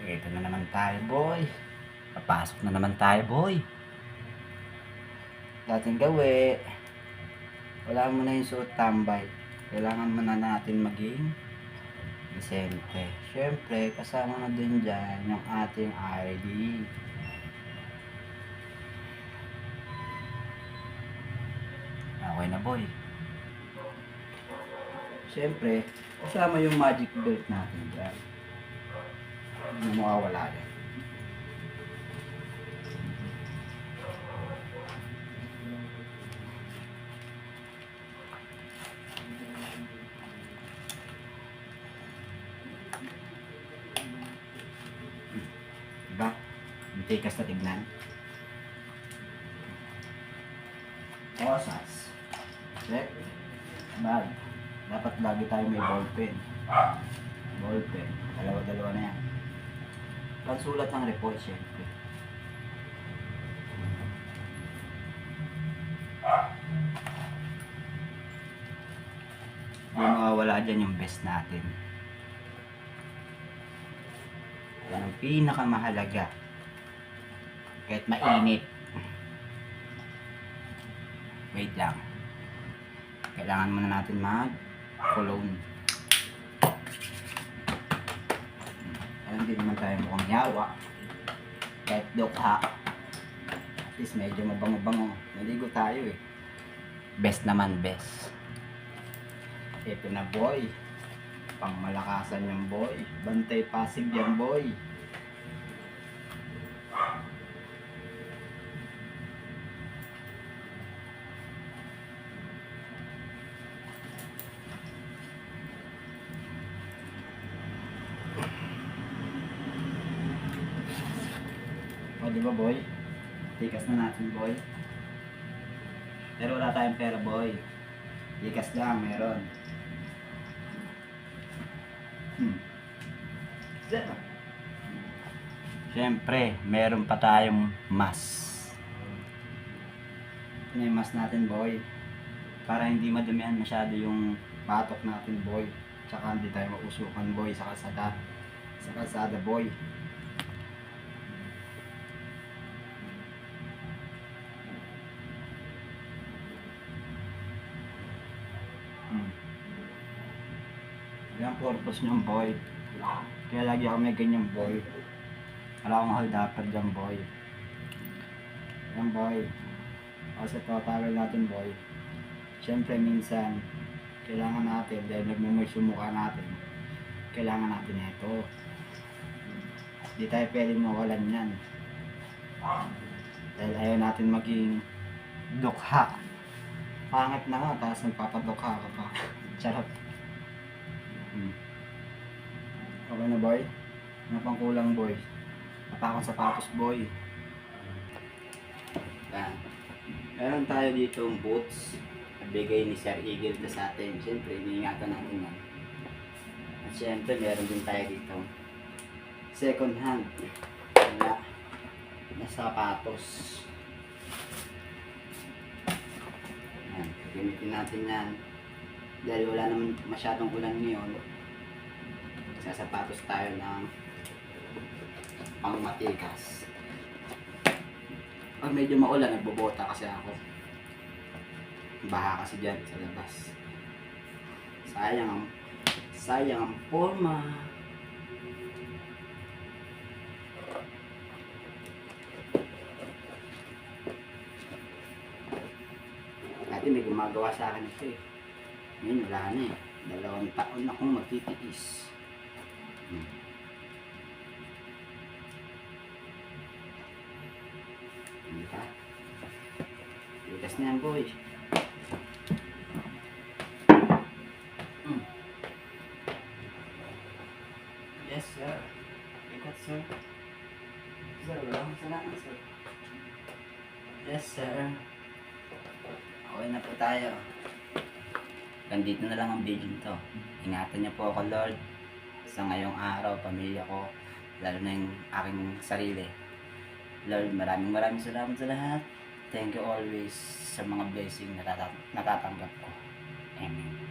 Ito na naman tayo, boy. Papasok na naman tayo, boy. Dating gawi. Wala mo na yung suot tambay. Kailangan mo na natin maging disente. Siyempre, kasama na din dyan yung ating ID. Okay na, boy. Siyempre, kasama yung magic belt natin dyan. Hindi mo mawawala yan. Diba? Matikas na tignan. Rosas. Check. Bag. Dapat lagi tayo may ballpen. Ballpen. Dalawa-dalawa na yan. Pansulat ng report, syempre. Hindi mawawala dyan yung best natin. Yan ang pinakamahalaga. Kahit mainit. Wait lang. Kailangan muna natin mag-cologne. Alam din naman tayo mukhang yawa. Kahit dokha. At least medyo mabango-bango. Naligo tayo eh. Best naman, best. Ito na, boy. Pangmalakasan yung boy. Bantay Pasig yan, boy. O, di ba, boy? Tikas na natin, boy. Pero wala tayong pera, boy. Tikas lang, meron. Siyempre, meron pa tayong mas. Ito yung mas natin, boy. Para hindi madamihan masyado yung patok natin, boy. Tsaka hindi tayo mausukan, boy, sa kalsada. Sa kalsada, boy. Yan ang purpose niyong, boy. Kaya lagi ako may ganyan, boy. Wala akong haldapat dyan, boy. Yan, boy. Kasi tatagal natin, boy. Siyempre, minsan, kailangan natin, dahil nagmumoist yung mukha natin, kailangan natin ito. Hindi tayo pwedeng mawalan yan. Dahil ayaw natin maging dukha. Pangit na nga, tapos nagpapadukha ka pa. Charot. Okay na, boy? Ano pang kulang, boy? Napakang sapatos, boy. Yan. Meron tayo dito boots. Nabigay ni Sir Eagle na sa atin. Siyempre, iniingatan natin yan. At siyempre, meron din tayo dito second hand na sapatos. Yan. Gamitin natin yan. Dahil wala naman masyadong ulan ngayon, sasapatos tayo ng pangmatikas. Pag medyo maulan, nagbobota kasi ako. Baha kasi dyan sa labas. Sayang ang forma. Dati may gumagawa sa akin ito eh. Ngayon wala na eh. 2 taon na akong magtitiis. Diba? Likas na yan, boy. Yes, sir. Likas, sir. Sir, wala akong salamat, sir. Yes, sir. Okay na po tayo. Nandito na lang ang video nito. Ingatan niyo po ako, Lord. Sa ngayong araw, pamilya ko, lalo na yung aking sarili. Lord, maraming salamat sa lahat. Thank you always sa mga blessing na natatanggap ko. Amen.